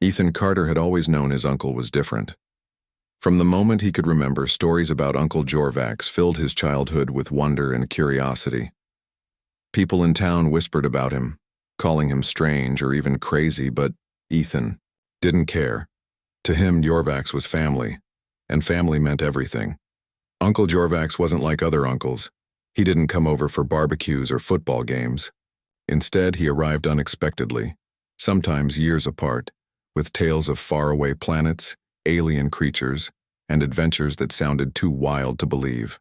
Ethan Carter had always known his uncle was different. From the moment he could remember, stories about Uncle Jorvax filled his childhood with wonder and curiosity. People in town whispered about him, calling him strange or even crazy, but Ethan didn't care. To him, Jorvax was family, and family meant everything. Uncle Jorvax wasn't like other uncles. He didn't come over for barbecues or football games. Instead, he arrived unexpectedly, sometimes years apart, with tales of faraway planets, alien creatures, and adventures that sounded too wild to believe.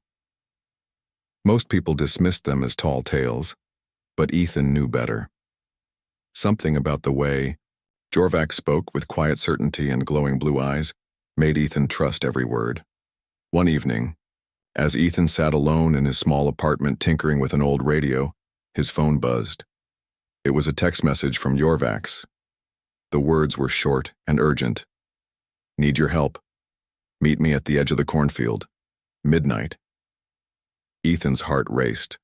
Most people dismissed them as tall tales, but Ethan knew better. Something about the way Jorvax spoke with quiet certainty and glowing blue eyes made Ethan trust every word. One evening, as Ethan sat alone in his small apartment tinkering with an old radio, his phone buzzed. It was a text message from Jorvax. The words were short and urgent. "Need your help. Meet me at the edge of the cornfield. Midnight." Ethan's heart raced.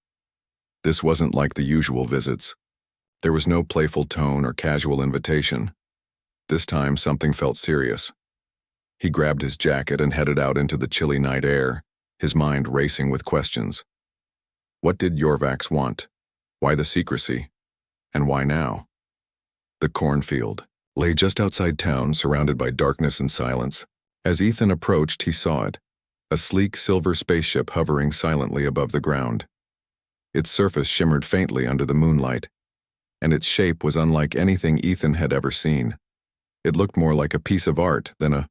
This wasn't like the usual visits. There was no playful tone or casual invitation. This time, something felt serious. He grabbed his jacket and headed out into the chilly night air, his mind racing with questions. What did Jorvax want? Why the secrecy? And why now? The cornfield lay just outside town, surrounded by darkness and silence. As Ethan approached, he saw it, a sleek silver spaceship hovering silently above the ground. Its surface shimmered faintly under the moonlight, and its shape was unlike anything Ethan had ever seen. It looked more like a piece of art than a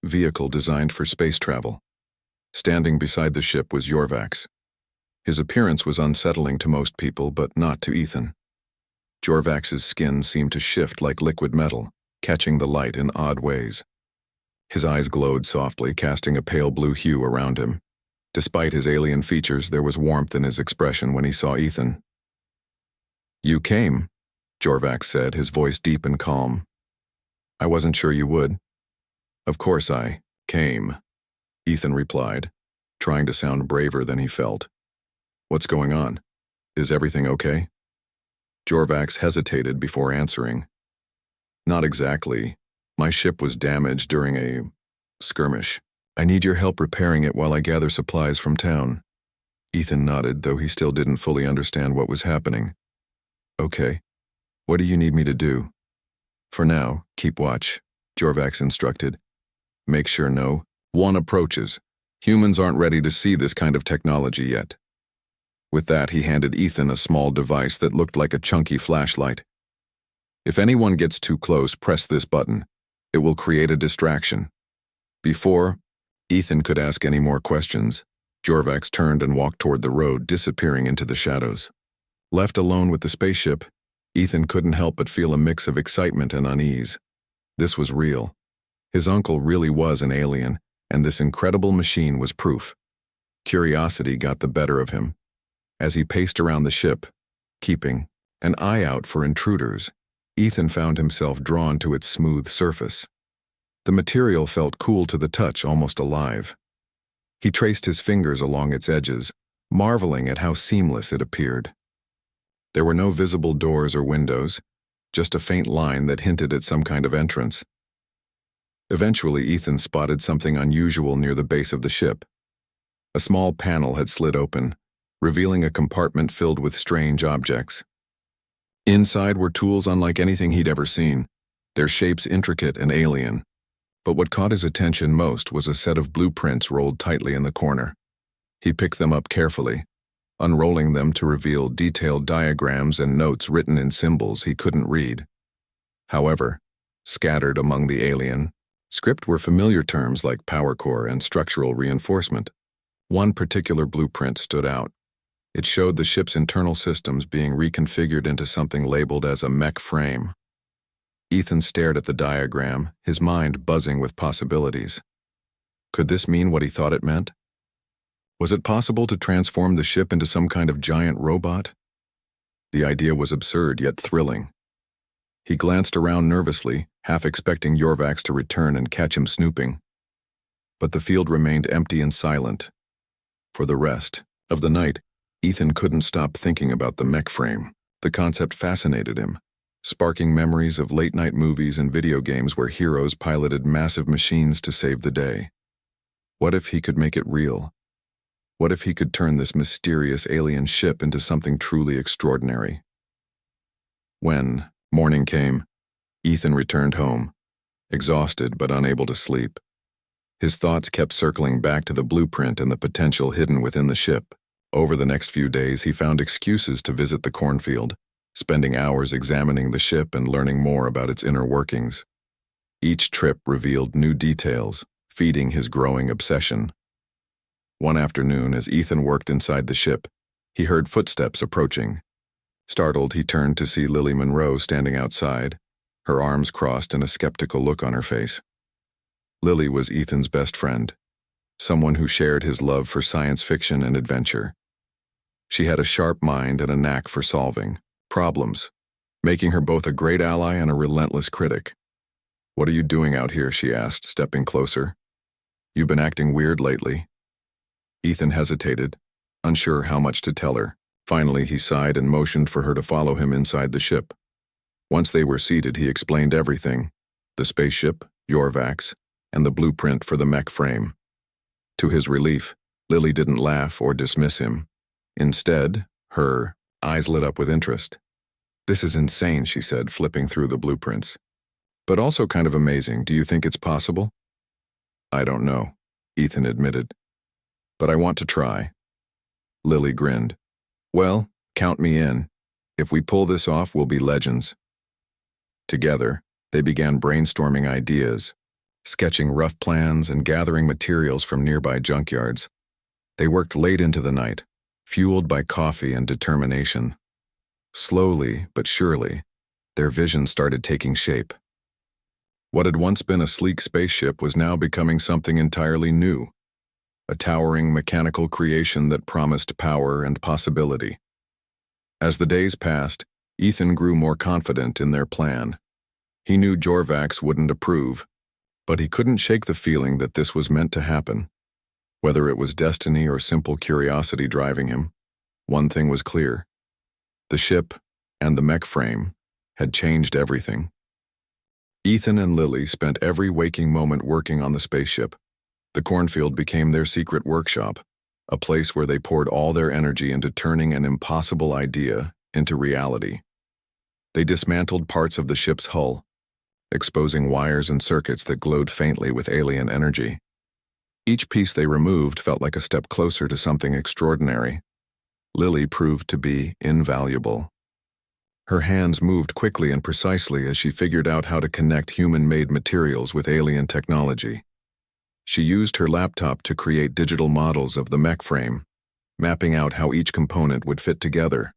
vehicle designed for space travel. Standing beside the ship was Jorvax. His appearance was unsettling to most people, but not to Ethan. Jorvax's skin seemed to shift like liquid metal, catching the light in odd ways. His eyes glowed softly, casting a pale blue hue around him. Despite his alien features, there was warmth in his expression when he saw Ethan. "You came," Jorvax said, his voice deep and calm. "I wasn't sure you would." "Of course I came," Ethan replied, trying to sound braver than he felt. "What's going on? Is everything okay?" Jorvax hesitated before answering. "Not exactly. My ship was damaged during a skirmish. I need your help repairing it while I gather supplies from town." Ethan nodded, though he still didn't fully understand what was happening. "Okay. What do you need me to do?" "For now, keep watch," Jorvax instructed. "Make sure no one approaches. Humans aren't ready to see this kind of technology yet." With that, he handed Ethan a small device that looked like a chunky flashlight. "If anyone gets too close, press this button. It will create a distraction." Before Ethan could ask any more questions, Jorvax turned and walked toward the road, disappearing into the shadows. Left alone with the spaceship, Ethan couldn't help but feel a mix of excitement and unease. This was real. His uncle really was an alien, and this incredible machine was proof. Curiosity got the better of him. As he paced around the ship, keeping an eye out for intruders, Ethan found himself drawn to its smooth surface. The material felt cool to the touch, almost alive. He traced his fingers along its edges, marveling at how seamless it appeared. There were no visible doors or windows, just a faint line that hinted at some kind of entrance. Eventually, Ethan spotted something unusual near the base of the ship. A small panel had slid open, revealing a compartment filled with strange objects. Inside were tools unlike anything he'd ever seen, their shapes intricate and alien. But what caught his attention most was a set of blueprints rolled tightly in the corner. He picked them up carefully, unrolling them to reveal detailed diagrams and notes written in symbols he couldn't read. However, scattered among the alien script were familiar terms like power core and structural reinforcement. One particular blueprint stood out. It showed the ship's internal systems being reconfigured into something labeled as a Mech frame. Ethan stared at the diagram, his mind buzzing with possibilities. Could this mean what he thought it meant? Was it possible to transform the ship into some kind of giant robot? The idea was absurd yet thrilling. He glanced around nervously, half expecting Jorvax to return and catch him snooping. But the field remained empty and silent. For the rest of the night, Ethan couldn't stop thinking about the Mech frame. The concept fascinated him. sparking memories of late-night movies and video games where heroes piloted massive machines to save the day. What if he could make it real? What if he could turn this mysterious alien ship into something truly extraordinary? When morning came, Ethan returned home, exhausted but unable to sleep. His thoughts kept circling back to the blueprint and the potential hidden within the ship. Over the next few days, he found excuses to visit the cornfield, spending hours examining the ship and learning more about its inner workings. Each trip revealed new details, feeding his growing obsession. One afternoon, as Ethan worked inside the ship, he heard footsteps approaching. Startled, he turned to see Lily Monroe standing outside, her arms crossed and a skeptical look on her face. Lily was Ethan's best friend, someone who shared his love for science fiction and adventure. She had a sharp mind and a knack for solving problems, making her both a great ally and a relentless critic. "What are you doing out here?" she asked, stepping closer. "You've been acting weird lately." Ethan hesitated, unsure how much to tell her. Finally, he sighed and motioned for her to follow him inside the ship. Once they were seated, he explained everything: the spaceship, Yorvax, and the blueprint for the mech frame. To his relief, Lily didn't laugh or dismiss him. Instead, her eyes lit up with interest. "This is insane," she said, flipping through the blueprints. "But also kind of amazing. Do you think it's possible?" "I don't know," Ethan admitted. "But I want to try." Lily grinned. "Well, count me in. If we pull this off, we'll be legends." Together, they began brainstorming ideas, sketching rough plans and gathering materials from nearby junkyards. They worked late into the night, fueled by coffee and determination. Slowly but surely, their vision started taking shape. What had once been a sleek spaceship was now becoming something entirely new, a towering mechanical creation that promised power and possibility. As the days passed, Ethan grew more confident in their plan. He knew Yorvax wouldn't approve, but he couldn't shake the feeling that this was meant to happen. Whether it was destiny or simple curiosity driving him, one thing was clear: the ship and the mech frame had changed everything. Ethan and Lily spent every waking moment working on the spaceship. The cornfield became their secret workshop, a place where they poured all their energy into turning an impossible idea into reality. They dismantled parts of the ship's hull, exposing wires and circuits that glowed faintly with alien energy. Each piece they removed felt like a step closer to something extraordinary. Lily proved to be invaluable. Her hands moved quickly and precisely as she figured out how to connect human-made materials with alien technology. She used her laptop to create digital models of the mech frame, mapping out how each component would fit together.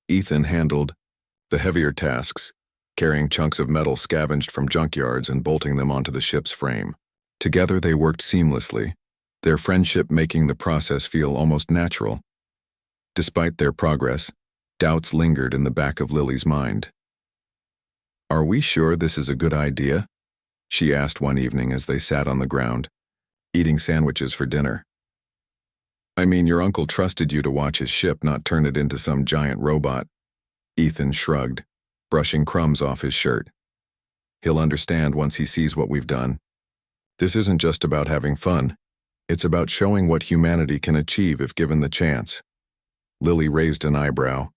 Ethan handled the heavier tasks, carrying chunks of metal scavenged from junkyards and bolting them onto the ship's frame. Together they worked seamlessly, their friendship making the process feel almost natural. Despite their progress, doubts lingered in the back of Lily's mind. "Are we sure this is a good idea?" she asked one evening as they sat on the ground, eating sandwiches for dinner. "I mean, your uncle trusted you to watch his ship, not turn it into some giant robot." Ethan shrugged, brushing crumbs off his shirt. "He'll understand once he sees what we've done. This isn't just about having fun. It's about showing what humanity can achieve if given the chance." Lily raised an eyebrow.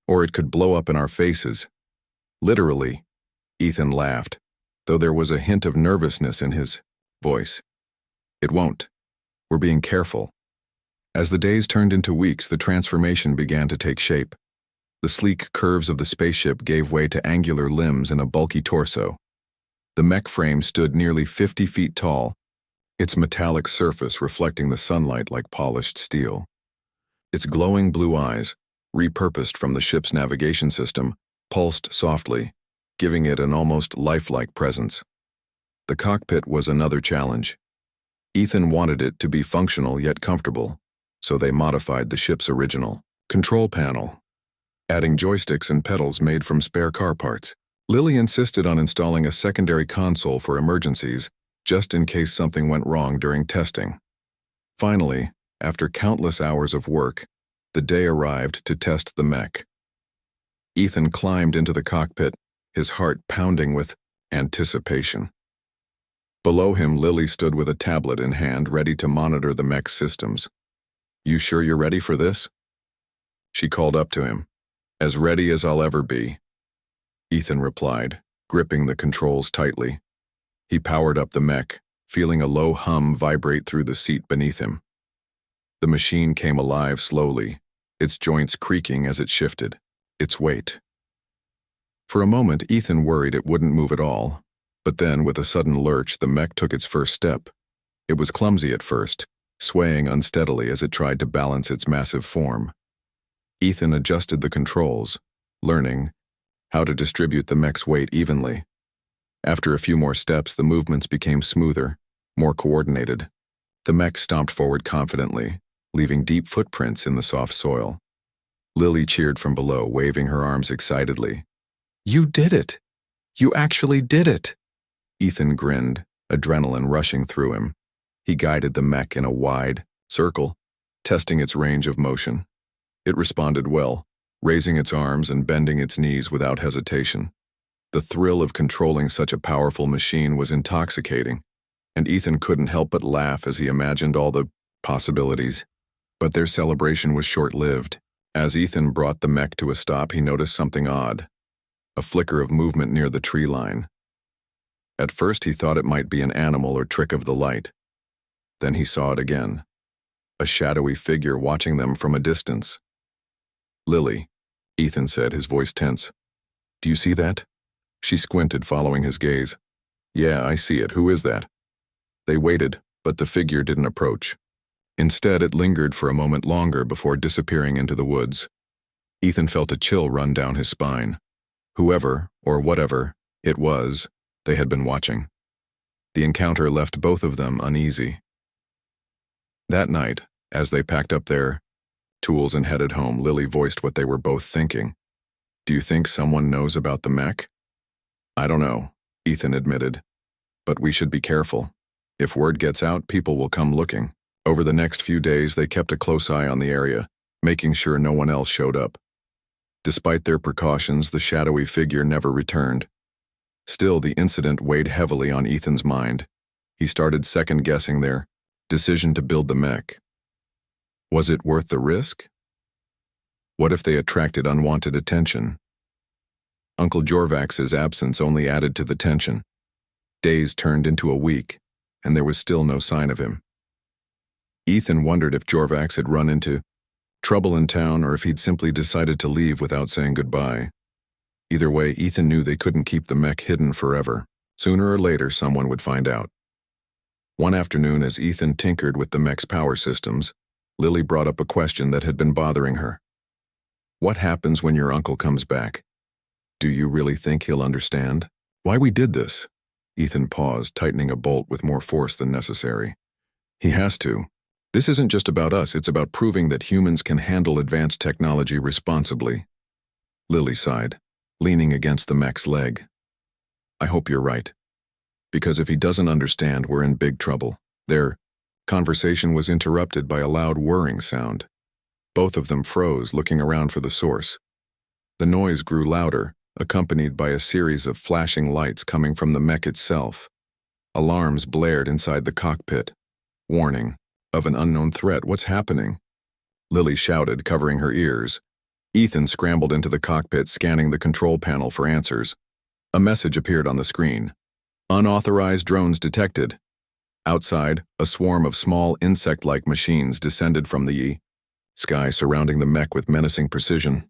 "Or it could blow up in our faces." "Literally," Ethan laughed, though there was a hint of nervousness in his voice. "It won't. We're being careful." As the days turned into weeks, the transformation began to take shape. The sleek curves of the spaceship gave way to angular limbs and a bulky torso. The mech frame stood nearly 50 feet tall, its metallic surface reflecting the sunlight like polished steel. Its glowing blue eyes, repurposed from the ship's navigation system, pulsed softly, giving it an almost lifelike presence. The cockpit was another challenge. Ethan wanted it to be functional yet comfortable, so they modified the ship's original control panel, adding joysticks and pedals made from spare car parts. Lily insisted on installing a secondary console for emergencies, just in case something went wrong during testing. Finally, after countless hours of work, the day arrived to test the mech. Ethan climbed into the cockpit, his heart pounding with anticipation. Below him, Lily stood with a tablet in hand, ready to monitor the mech's systems. "You sure you're ready for this?" She called up to him. "As ready as I'll ever be," Ethan replied, gripping the controls tightly. He powered up the mech, feeling a low hum vibrate through the seat beneath him. The machine came alive slowly, its joints creaking as it shifted, its weight. For a moment, Ethan worried it wouldn't move at all, but then, with a sudden lurch, the mech took its first step. It was clumsy at first, swaying unsteadily as it tried to balance its massive form. Ethan adjusted the controls, learning how to distribute the mech's weight evenly. After a few more steps, the movements became smoother, more coordinated. The mech stomped forward confidently, leaving deep footprints in the soft soil. Lily cheered from below, waving her arms excitedly. "You did it! You actually did it!" Ethan grinned, adrenaline rushing through him. He guided the mech in a wide circle, testing its range of motion. It responded well, raising its arms and bending its knees without hesitation. The thrill of controlling such a powerful machine was intoxicating, and Ethan couldn't help but laugh as he imagined all the possibilities. But their celebration was short-lived. As Ethan brought the mech to a stop, he noticed something odd, a flicker of movement near the tree line. At first he thought it might be an animal or trick of the light. Then he saw it again, a shadowy figure watching them from a distance. "Lily," Ethan said, his voice tense. "Do you see that?" She squinted, following his gaze. "Yeah, I see it. Who is that?" They waited, but the figure didn't approach. Instead, it lingered for a moment longer before disappearing into the woods. Ethan felt a chill run down his spine. Whoever, or whatever, it was, they had been watching. The encounter left both of them uneasy. That night, as they packed up their tools and headed home, Lily voiced what they were both thinking. "Do you think someone knows about the mech?" "I don't know," Ethan admitted. "But we should be careful. If word gets out, people will come looking." Over the next few days, they kept a close eye on the area, making sure no one else showed up. Despite their precautions, the shadowy figure never returned. Still, the incident weighed heavily on Ethan's mind. He started second-guessing their decision to build the mech. Was it worth the risk? What if they attracted unwanted attention? Uncle Jorvax's absence only added to the tension. Days turned into a week, and there was still no sign of him. Ethan wondered if Jorvax had run into trouble in town or if he'd simply decided to leave without saying goodbye. Either way, Ethan knew they couldn't keep the mech hidden forever. Sooner or later, someone would find out. One afternoon, as Ethan tinkered with the mech's power systems, Lily brought up a question that had been bothering her. "What happens when your uncle comes back? Do you really think he'll understand why we did this?" Ethan paused, tightening a bolt with more force than necessary. "He has to. This isn't just about us, it's about proving that humans can handle advanced technology responsibly." Lily sighed, leaning against the mech's leg. "I hope you're right. Because if he doesn't understand, we're in big trouble." Their conversation was interrupted by a loud whirring sound. Both of them froze, looking around for the source. The noise grew louder, accompanied by a series of flashing lights coming from the mech itself. Alarms blared inside the cockpit. Warning of an unknown threat. "What's happening?" Lily shouted, covering her ears. Ethan scrambled into the cockpit, scanning the control panel for answers. A message appeared on the screen. "Unauthorized drones detected." Outside, a swarm of small insect-like machines descended from the sky, surrounding the mech with menacing precision.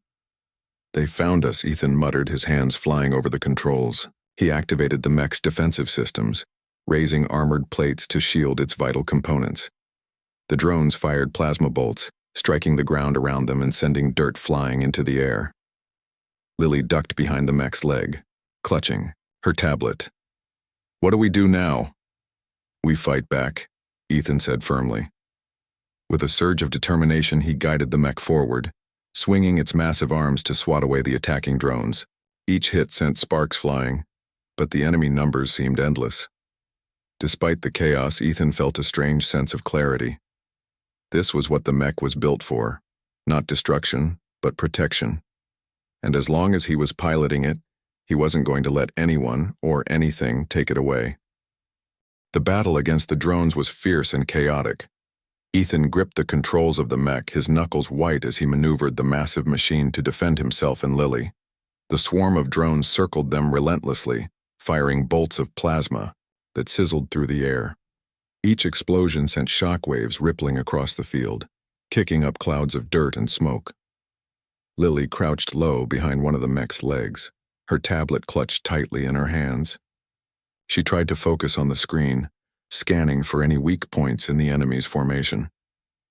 "They found us," Ethan muttered, his hands flying over the controls. He activated the mech's defensive systems, raising armored plates to shield its vital components. The drones fired plasma bolts, striking the ground around them and sending dirt flying into the air. Lily ducked behind the mech's leg, clutching her tablet. "What do we do now?" "We fight back," Ethan said firmly. With a surge of determination, he guided the mech forward, swinging its massive arms to swat away the attacking drones. Each hit sent sparks flying, but the enemy numbers seemed endless. Despite the chaos, Ethan felt a strange sense of clarity. This was what the mech was built for, not destruction, but protection. and as long as he was piloting it, he wasn't going to let anyone or anything take it away. The battle against the drones was fierce and chaotic. Ethan gripped the controls of the mech, his knuckles white as he maneuvered the massive machine to defend himself and Lily. The swarm of drones circled them relentlessly, firing bolts of plasma that sizzled through the air. Each explosion sent shockwaves rippling across the field, kicking up clouds of dirt and smoke. Lily crouched low behind one of the mech's legs, her tablet clutched tightly in her hands. She tried to focus on the screen, scanning for any weak points in the enemy's formation.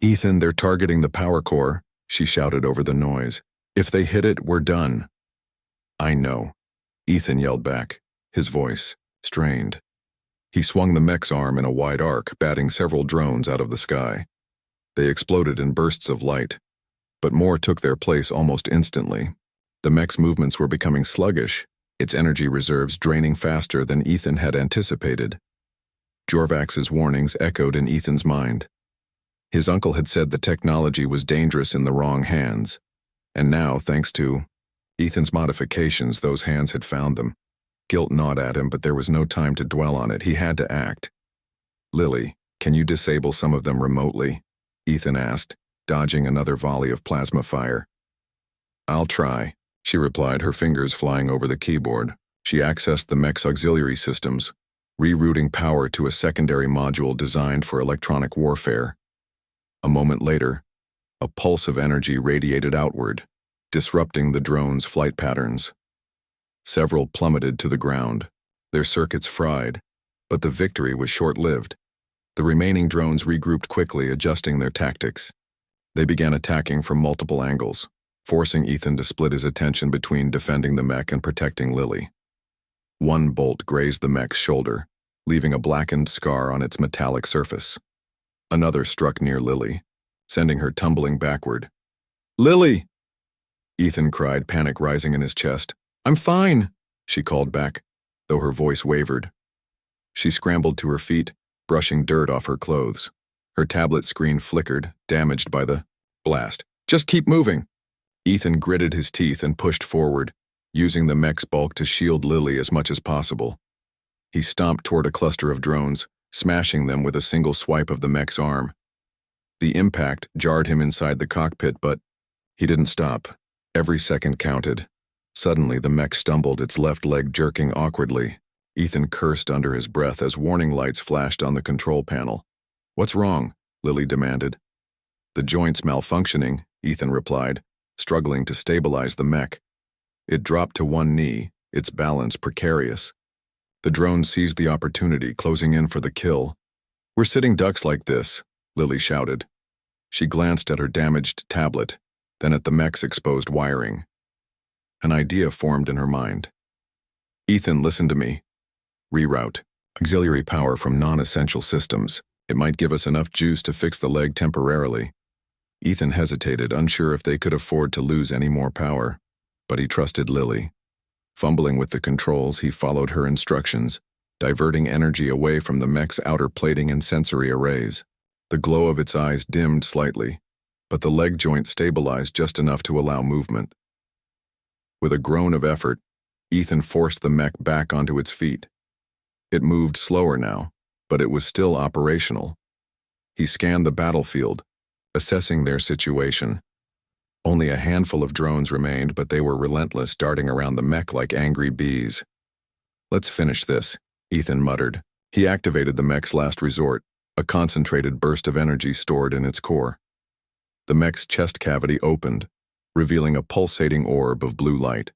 "Ethan, they're targeting the power core," she shouted over the noise. "If they hit it, we're done." "I know," Ethan yelled back, his voice strained. He swung the mech's arm in a wide arc, batting several drones out of the sky. They exploded in bursts of light, but more took their place almost instantly. The mech's movements were becoming sluggish, its energy reserves draining faster than Ethan had anticipated. Jorvax's warnings echoed in Ethan's mind. His uncle had said the technology was dangerous in the wrong hands, and now, thanks to Ethan's modifications, those hands had found them. Guilt gnawed at him, but there was no time to dwell on it. He had to act. "Lily, can you disable some of them remotely?" Ethan asked, dodging another volley of plasma fire. "I'll try," she replied, her fingers flying over the keyboard. She accessed the mech's auxiliary systems, rerouting power to a secondary module designed for electronic warfare. A moment later, a pulse of energy radiated outward, disrupting the drone's flight patterns. Several plummeted to the ground, their circuits fried, but the victory was short-lived. The remaining drones regrouped quickly, adjusting their tactics. They began attacking from multiple angles, forcing Ethan to split his attention between defending the mech and protecting Lily. One bolt grazed the mech's shoulder, leaving a blackened scar on its metallic surface. Another struck near Lily, sending her tumbling backward. "Lily!" Ethan cried, panic rising in his chest. "I'm fine," she called back, though her voice wavered. She scrambled to her feet, brushing dirt off her clothes. Her tablet screen flickered, damaged by the blast. "Just keep moving." Ethan gritted his teeth and pushed forward, using the mech's bulk to shield Lily as much as possible. He stomped toward a cluster of drones, smashing them with a single swipe of the mech's arm. The impact jarred him inside the cockpit, but he didn't stop. Every second counted. Suddenly, the mech stumbled, its left leg jerking awkwardly. Ethan cursed under his breath as warning lights flashed on the control panel. "What's wrong?" Lily demanded. "The joint's malfunctioning," Ethan replied, struggling to stabilize the mech. It dropped to one knee, its balance precarious. The drone seized the opportunity, closing in for the kill. "We're sitting ducks like this," Lily shouted. She glanced at her damaged tablet, then at the mech's exposed wiring. An idea formed in her mind. "Ethan, listen to me. Reroute. Auxiliary power from non-essential systems. It might give us enough juice to fix the leg temporarily." Ethan hesitated, unsure if they could afford to lose any more power, but he trusted Lily. Fumbling with the controls, he followed her instructions, diverting energy away from the mech's outer plating and sensory arrays. The glow of its eyes dimmed slightly, but the leg joint stabilized just enough to allow movement. With a groan of effort, Ethan forced the mech back onto its feet. It moved slower now, but it was still operational. He scanned the battlefield, assessing their situation. Only a handful of drones remained, but they were relentless, darting around the mech like angry bees. "Let's finish this," Ethan muttered. He activated the mech's last resort, a concentrated burst of energy stored in its core. The mech's chest cavity opened, revealing a pulsating orb of blue light.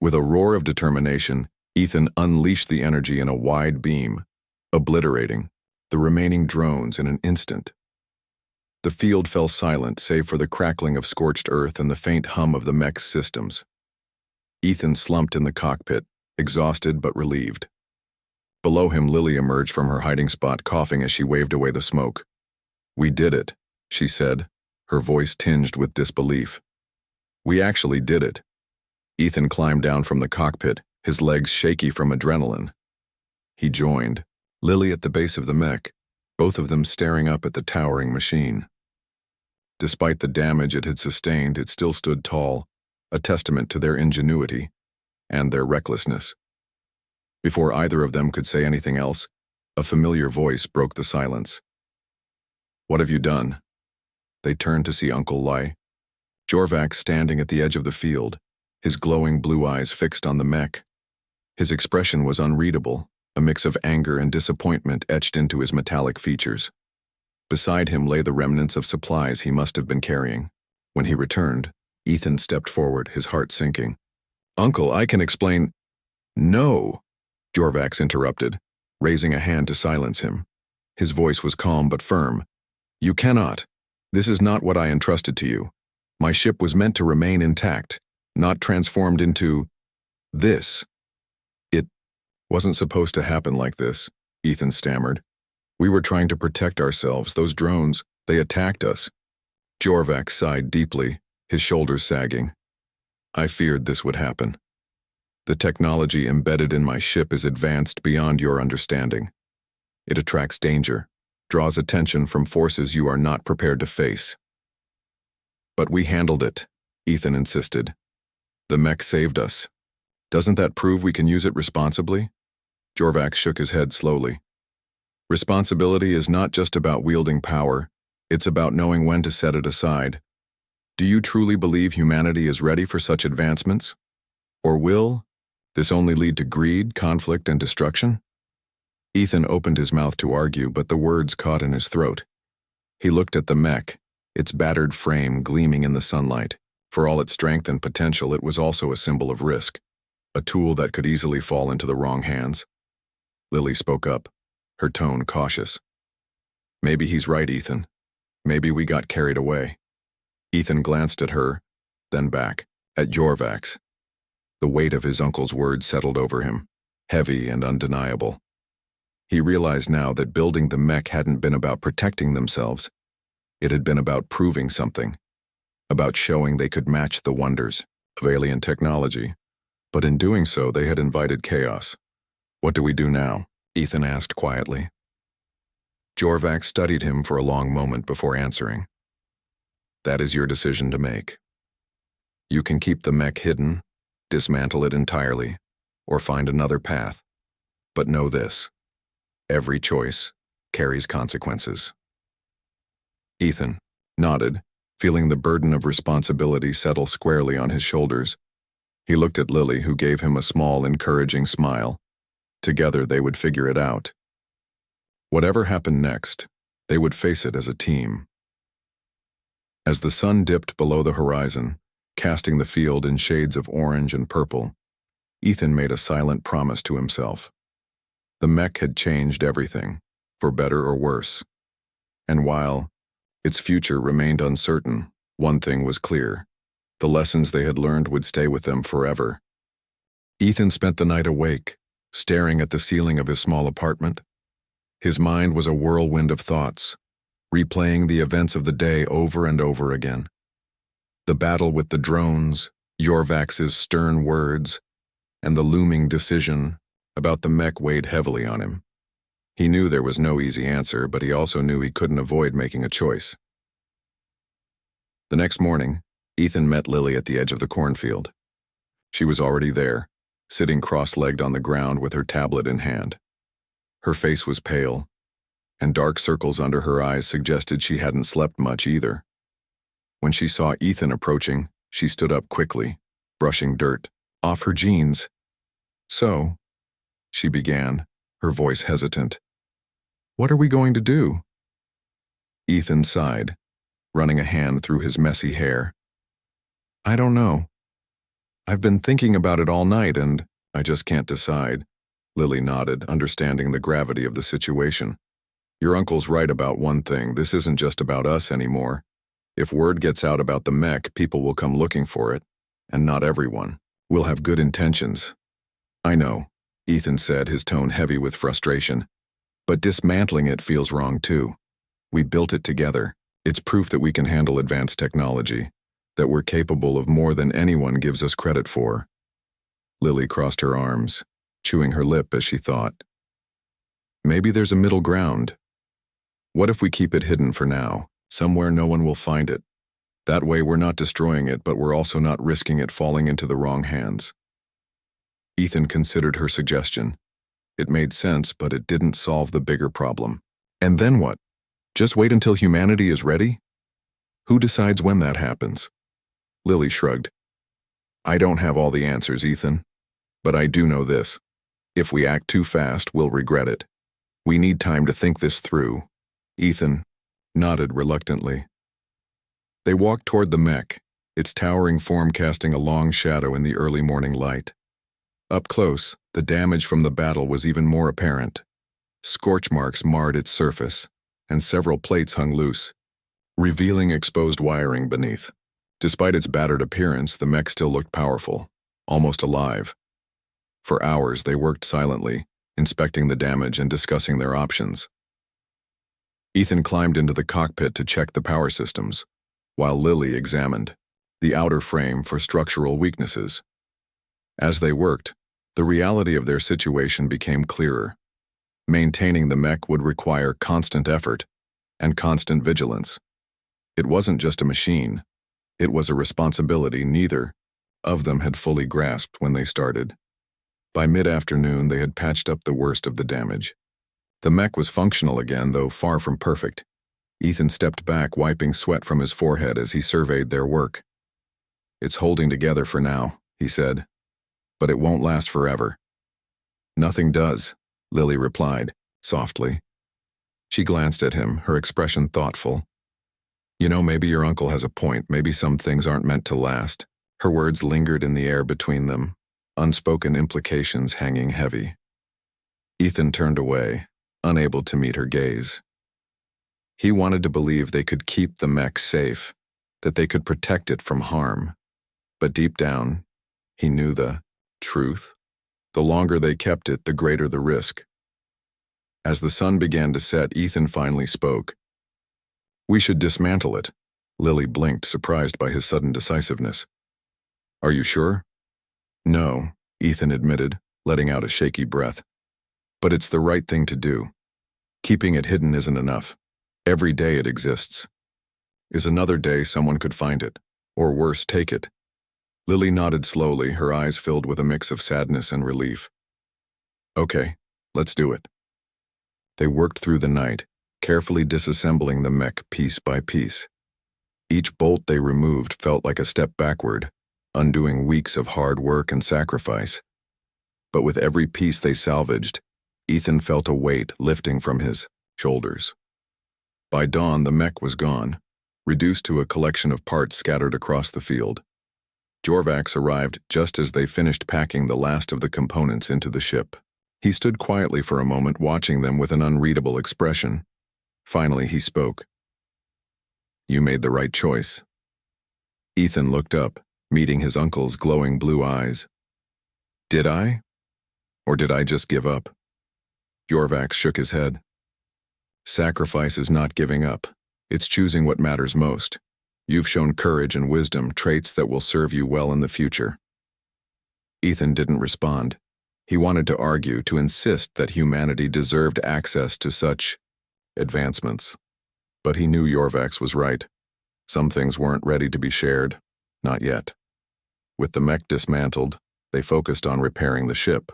With a roar of determination, Ethan unleashed the energy in a wide beam, obliterating the remaining drones in an instant. The field fell silent save for the crackling of scorched earth and the faint hum of the mech's systems. Ethan slumped in the cockpit, exhausted but relieved. Below him, Lily emerged from her hiding spot, coughing as she waved away the smoke. "We did it," she said, her voice tinged with disbelief. "We actually did it." Ethan climbed down from the cockpit, his legs shaky from adrenaline. He joined, Lily at the base of the mech, both of them staring up at the towering machine. Despite the damage it had sustained, it still stood tall, a testament to their ingenuity and their recklessness. Before either of them could say anything else, a familiar voice broke the silence. "What have you done?" They turned to see Uncle Lai. Jorvax standing at the edge of the field, his glowing blue eyes fixed on the mech. His expression was unreadable, a mix of anger and disappointment etched into his metallic features. Beside him lay the remnants of supplies he must have been carrying. When he returned, Ethan stepped forward, his heart sinking. "Uncle, I can explain—" "No," Jorvax interrupted, raising a hand to silence him. His voice was calm but firm. "You cannot. This is not what I entrusted to you. My ship was meant to remain intact, not transformed into this. It wasn't supposed to happen like this," Ethan stammered. "We were trying to protect ourselves. Those drones, they attacked us." Jorvax sighed deeply, his shoulders sagging. "I feared this would happen. The technology embedded in my ship is advanced beyond your understanding. It attracts danger, draws attention from forces you are not prepared to face." "But we handled it," Ethan insisted. "The mech saved us. Doesn't that prove we can use it responsibly?" Jorvax shook his head slowly. "Responsibility is not just about wielding power, it's about knowing when to set it aside. Do you truly believe humanity is ready for such advancements? Or will this only lead to greed, conflict, and destruction?" Ethan opened his mouth to argue, but the words caught in his throat. He looked at the mech, its battered frame gleaming in the sunlight. For all its strength and potential, it was also a symbol of risk, a tool that could easily fall into the wrong hands. Lily spoke up, her tone cautious. "Maybe he's right, Ethan. Maybe we got carried away." Ethan glanced at her, then back, at Jorvax. The weight of his uncle's words settled over him, heavy and undeniable. He realized now that building the mech hadn't been about protecting themselves. It had been about proving something, about showing they could match the wonders of alien technology. But in doing so, they had invited chaos. "What do we do now?" Ethan asked quietly. Jorvax studied him for a long moment before answering. "That is your decision to make. You can keep the mech hidden, dismantle it entirely, or find another path. But know this: every choice carries consequences." Ethan nodded, feeling the burden of responsibility settle squarely on his shoulders. He looked at Lily, who gave him a small, encouraging smile. Together they would figure it out. Whatever happened next, they would face it as a team. As the sun dipped below the horizon, casting the field in shades of orange and purple, Ethan made a silent promise to himself. The mech had changed everything, for better or worse. And while its future remained uncertain, one thing was clear: the lessons they had learned would stay with them forever. Ethan spent the night awake, staring at the ceiling of his small apartment. His mind was a whirlwind of thoughts, replaying the events of the day over and over again. The battle with the drones, Jorvax's stern words, and the looming decision about the mech weighed heavily on him. He knew there was no easy answer, but he also knew he couldn't avoid making a choice. The next morning, Ethan met Lily at the edge of the cornfield. She was already there, sitting cross-legged on the ground with her tablet in hand. Her face was pale, and dark circles under her eyes suggested she hadn't slept much either. When she saw Ethan approaching, she stood up quickly, brushing dirt off her jeans. "So," she began, her voice hesitant, "what are we going to do?" Ethan sighed, running a hand through his messy hair. "I don't know. I've been thinking about it all night and I just can't decide." Lily nodded, understanding the gravity of the situation. "Your uncle's right about one thing. This isn't just about us anymore. If word gets out about the mech, people will come looking for it, and not everyone will have good intentions." "I know," Ethan said, his tone heavy with frustration. "But dismantling it feels wrong too. We built it together. It's proof that we can handle advanced technology, that we're capable of more than anyone gives us credit for." Lily crossed her arms, chewing her lip as she thought. "Maybe there's a middle ground. What if we keep it hidden for now, somewhere no one will find it? That way we're not destroying it, but we're also not risking it falling into the wrong hands. Ethan considered her suggestion. It made sense, but it didn't solve the bigger problem. And then what? Just wait until humanity is ready? Who decides when that happens? Lily shrugged. I don't have all the answers, Ethan. But I do know this. If we act too fast, we'll regret it. We need time to think this through. Ethan nodded reluctantly. They walked toward the mech, its towering form casting a long shadow in the early morning light. Up close, the damage from the battle was even more apparent. Scorch marks marred its surface, and several plates hung loose, revealing exposed wiring beneath. Despite its battered appearance, the mech still looked powerful, almost alive. For hours, they worked silently, inspecting the damage and discussing their options. Ethan climbed into the cockpit to check the power systems, while Lily examined the outer frame for structural weaknesses. As they worked, the reality of their situation became clearer. Maintaining the mech would require constant effort and constant vigilance. It wasn't just a machine. It was a responsibility neither of them had fully grasped when they started. By mid-afternoon, they had patched up the worst of the damage. The mech was functional again, though far from perfect. Ethan stepped back, wiping sweat from his forehead as he surveyed their work. It's holding together for now, he said, but it won't last forever. Nothing does, Lily replied, softly. She glanced at him, her expression thoughtful. You know, maybe your uncle has a point. Maybe some things aren't meant to last. Her words lingered in the air between them, unspoken implications hanging heavy. Ethan turned away, unable to meet her gaze. He wanted to believe they could keep the mech safe, that they could protect it from harm. But deep down, he knew the truth. The longer they kept it, the greater the risk. As the sun began to set, Ethan finally spoke. We should dismantle it. Lily blinked, surprised by his sudden decisiveness. Are you sure? No, Ethan admitted, letting out a shaky breath. But it's the right thing to do. Keeping it hidden isn't enough. Every day it exists is another day someone could find it, or worse, take it. Lily nodded slowly, her eyes filled with a mix of sadness and relief. Okay, let's do it. They worked through the night, carefully disassembling the mech piece by piece. Each bolt they removed felt like a step backward, undoing weeks of hard work and sacrifice. But with every piece they salvaged, Ethan felt a weight lifting from his shoulders. By dawn, the mech was gone, reduced to a collection of parts scattered across the field. Jorvax arrived just as they finished packing the last of the components into the ship. He stood quietly for a moment, watching them with an unreadable expression. Finally, he spoke. You made the right choice. Ethan looked up, meeting his uncle's glowing blue eyes. Did I? Or did I just give up? Jorvax shook his head. Sacrifice is not giving up. It's choosing what matters most. You've shown courage and wisdom, traits that will serve you well in the future. Ethan didn't respond. He wanted to argue, to insist that humanity deserved access to such advancements. But he knew Jorvax was right. Some things weren't ready to be shared. Not yet. With the mech dismantled, they focused on repairing the ship.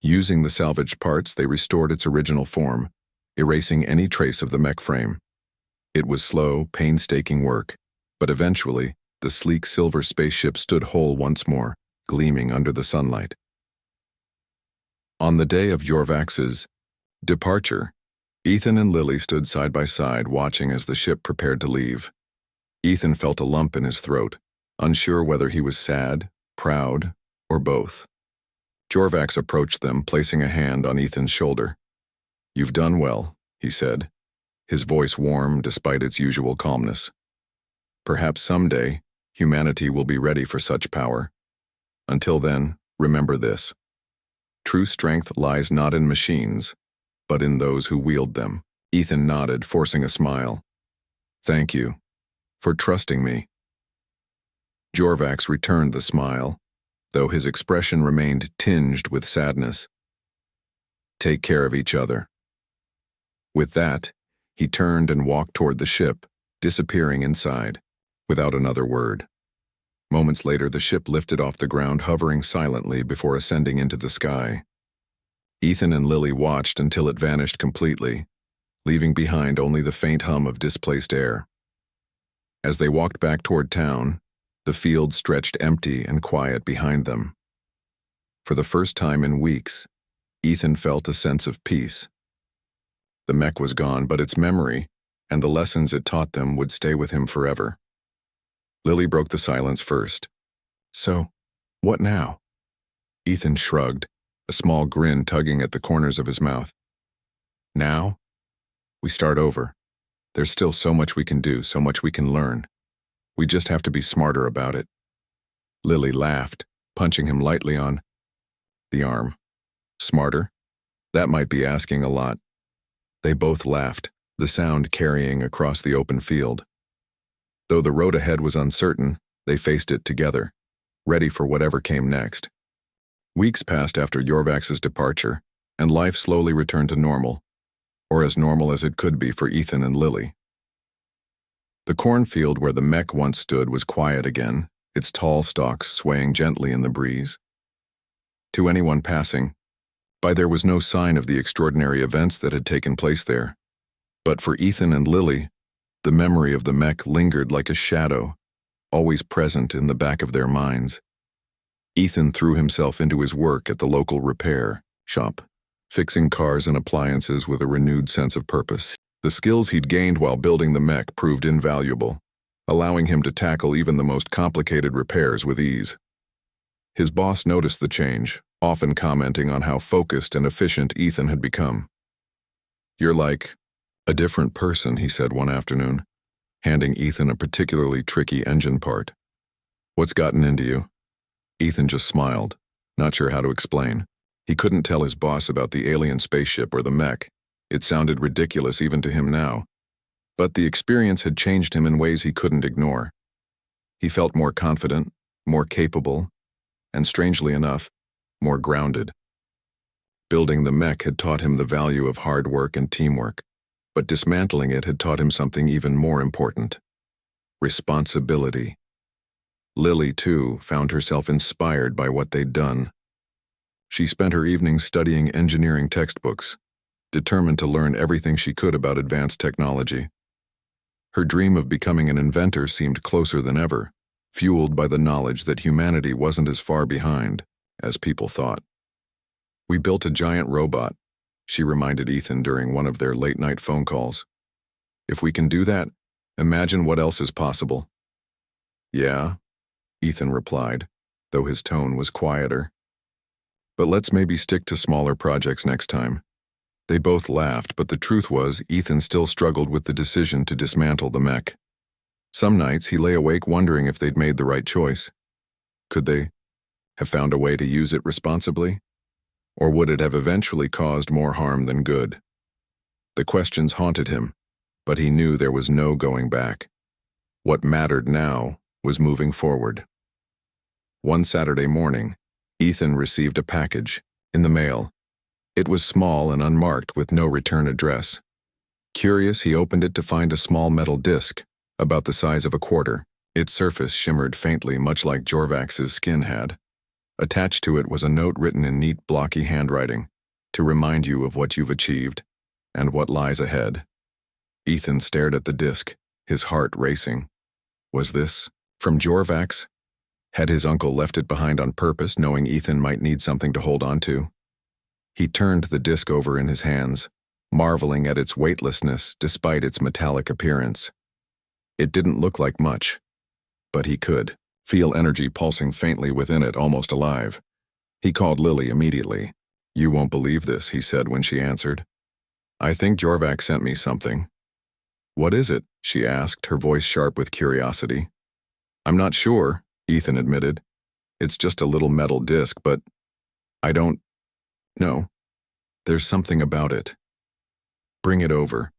Using the salvaged parts, they restored its original form, erasing any trace of the mech frame. It was slow, painstaking work, but eventually, the sleek silver spaceship stood whole once more, gleaming under the sunlight. On the day of Jorvax's departure, Ethan and Lily stood side by side, watching as the ship prepared to leave. Ethan felt a lump in his throat, unsure whether he was sad, proud, or both. Jorvax approached them, placing a hand on Ethan's shoulder. You've done well, he said, his voice warm despite its usual calmness. Perhaps someday, humanity will be ready for such power. Until then, remember this. True strength lies not in machines, but in those who wield them. Ethan nodded, forcing a smile. Thank you for trusting me. Jorvax returned the smile, though his expression remained tinged with sadness. Take care of each other. With that, he turned and walked toward the ship, disappearing inside. without another word. Moments later, the ship lifted off the ground, hovering silently before ascending into the sky. Ethan and Lily watched until it vanished completely, leaving behind only the faint hum of displaced air. As they walked back toward town, the field stretched empty and quiet behind them. For the first time in weeks, Ethan felt a sense of peace. The mech was gone, but its memory and the lessons it taught them would stay with him forever. Lily broke the silence first. "So, what now?" Ethan shrugged, a small grin tugging at the corners of his mouth. "Now? We start over. There's still so much we can do, so much we can learn. We just have to be smarter about it." Lily laughed, punching him lightly on the arm. "Smarter? That might be asking a lot." They both laughed, the sound carrying across the open field. Though the road ahead was uncertain, they faced it together, ready for whatever came next. Weeks passed after Yorvax's departure, and life slowly returned to normal, or as normal as it could be for Ethan and Lily. The cornfield where the mech once stood was quiet again, its tall stalks swaying gently in the breeze. To anyone passing by, there was no sign of the extraordinary events that had taken place there. But for Ethan and Lily, the memory of the mech lingered like a shadow, always present in the back of their minds. Ethan threw himself into his work at the local repair shop, fixing cars and appliances with a renewed sense of purpose. The skills he'd gained while building the mech proved invaluable, allowing him to tackle even the most complicated repairs with ease. His boss noticed the change, often commenting on how focused and efficient Ethan had become. "You're like a different person," he said one afternoon, handing Ethan a particularly tricky engine part. "What's gotten into you?" Ethan just smiled, not sure how to explain. He couldn't tell his boss about the alien spaceship or the mech. It sounded ridiculous even to him now. But the experience had changed him in ways he couldn't ignore. He felt more confident, more capable, and strangely enough, more grounded. Building the mech had taught him the value of hard work and teamwork, but dismantling it had taught him something even more important: responsibility. Lily, too, found herself inspired by what they'd done. She spent her evenings studying engineering textbooks, determined to learn everything she could about advanced technology. Her dream of becoming an inventor seemed closer than ever, fueled by the knowledge that humanity wasn't as far behind as people thought. "We built a giant robot," she reminded Ethan during one of their late-night phone calls. "If we can do that, imagine what else is possible." "Yeah," Ethan replied, though his tone was quieter. "But let's maybe stick to smaller projects next time." They both laughed, but the truth was Ethan still struggled with the decision to dismantle the mech. Some nights he lay awake wondering if they'd made the right choice. Could they have found a way to use it responsibly? Or would it have eventually caused more harm than good? The questions haunted him, but he knew there was no going back. What mattered now was moving forward. One Saturday morning, Ethan received a package in the mail. It was small and unmarked with no return address. Curious, he opened it to find a small metal disc, about the size of a quarter. Its surface shimmered faintly, much like Jorvax's skin had. Attached to it was a note written in neat, blocky handwriting, to remind you of what you've achieved and what lies ahead. Ethan stared at the disc, his heart racing. Was this from Jorvax? Had his uncle left it behind on purpose, knowing Ethan might need something to hold on to? He turned the disc over in his hands, marveling at its weightlessness despite its metallic appearance. It didn't look like much, but he could feel energy pulsing faintly within it, almost alive. He called Lily immediately. "You won't believe this," he said when she answered. "I think Jorvax sent me something." "What is it?" she asked, her voice sharp with curiosity. "I'm not sure," Ethan admitted. "It's just a little metal disc, but I don't know. There's something about it." "Bring it over,"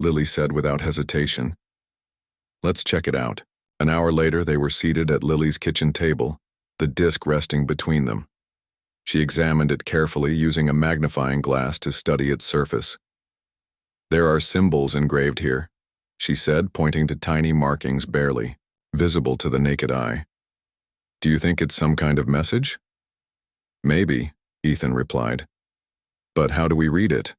Lily said without hesitation. "Let's check it out." An hour later, they were seated at Lily's kitchen table, the disc resting between them. She examined it carefully, using a magnifying glass to study its surface. "There are symbols engraved here," she said, pointing to tiny markings barely visible to the naked eye. Do you think it's some kind of message? Maybe, Ethan replied. But how do we read it?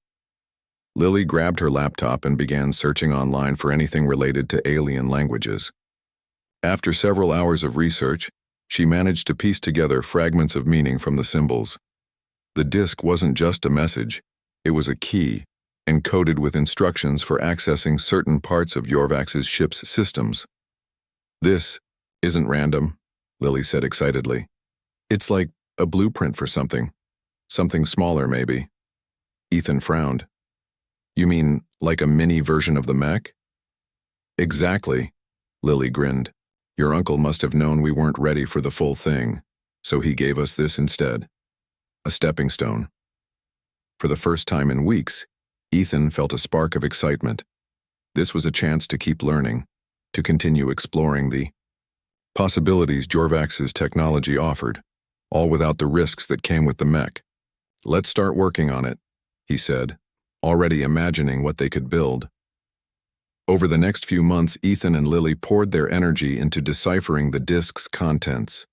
Lily grabbed her laptop and began searching online for anything related to alien languages. After several hours of research, she managed to piece together fragments of meaning from the symbols. The disk wasn't just a message, it was a key, encoded with instructions for accessing certain parts of Yorvax's ship's systems. This isn't random, Lily said excitedly. It's like a blueprint for something. Something smaller, maybe. Ethan frowned. You mean like a mini version of the Mech? Exactly, Lily grinned. Your uncle must have known we weren't ready for the full thing, so he gave us this instead. A stepping stone. For the first time in weeks, Ethan felt a spark of excitement. This was a chance to keep learning, to continue exploring the possibilities Yorvax's technology offered, all without the risks that came with the Mech. Let's start working on it, he said, already imagining what they could build. Over the next few months, Ethan and Lily poured their energy into deciphering the disk's contents.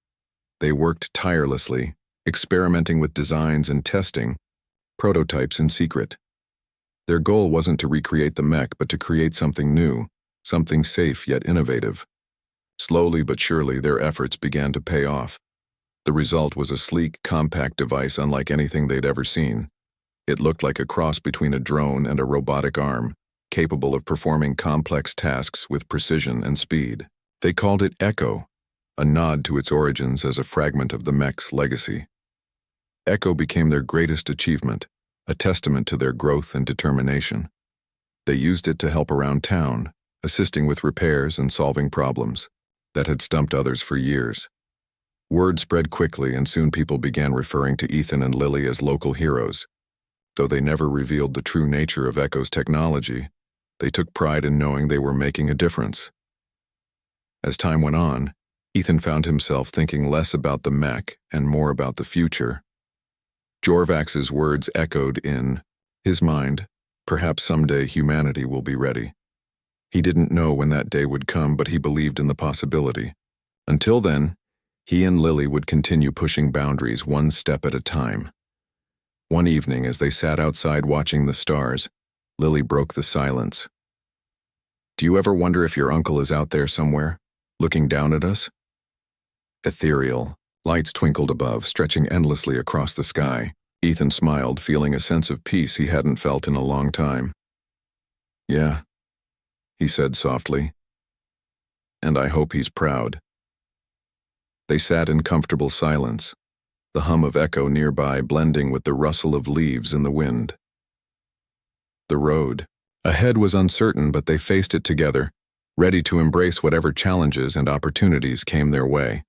They worked tirelessly, experimenting with designs and testing prototypes in secret. Their goal wasn't to recreate the Mech, but to create something new, something safe yet innovative. Slowly but surely, their efforts began to pay off. The result was a sleek, compact device unlike anything they'd ever seen. It looked like a cross between a drone and a robotic arm, capable of performing complex tasks with precision and speed. They called it Echo, a nod to its origins as a fragment of the Mech's legacy. Echo became their greatest achievement, a testament to their growth and determination. They used it to help around town, assisting with repairs and solving problems that had stumped others for years. Word spread quickly, and soon people began referring to Ethan and Lily as local heroes. Though they never revealed the true nature of Echo's technology, they took pride in knowing they were making a difference. As time went on, Ethan found himself thinking less about the Mech and more about the future. Yorvax's words echoed in his mind, perhaps someday humanity will be ready. He didn't know when that day would come, but he believed in the possibility. Until then, he and Lily would continue pushing boundaries one step at a time. One evening, as they sat outside watching the stars, Lily broke the silence. Do you ever wonder if your uncle is out there somewhere, looking down at us? Ethereal, lights twinkled above, stretching endlessly across the sky. Ethan smiled, feeling a sense of peace he hadn't felt in a long time. Yeah, he said softly. And I hope he's proud. They sat in comfortable silence, the hum of Echo nearby blending with the rustle of leaves in the wind. The road ahead was uncertain, but they faced it together, ready to embrace whatever challenges and opportunities came their way.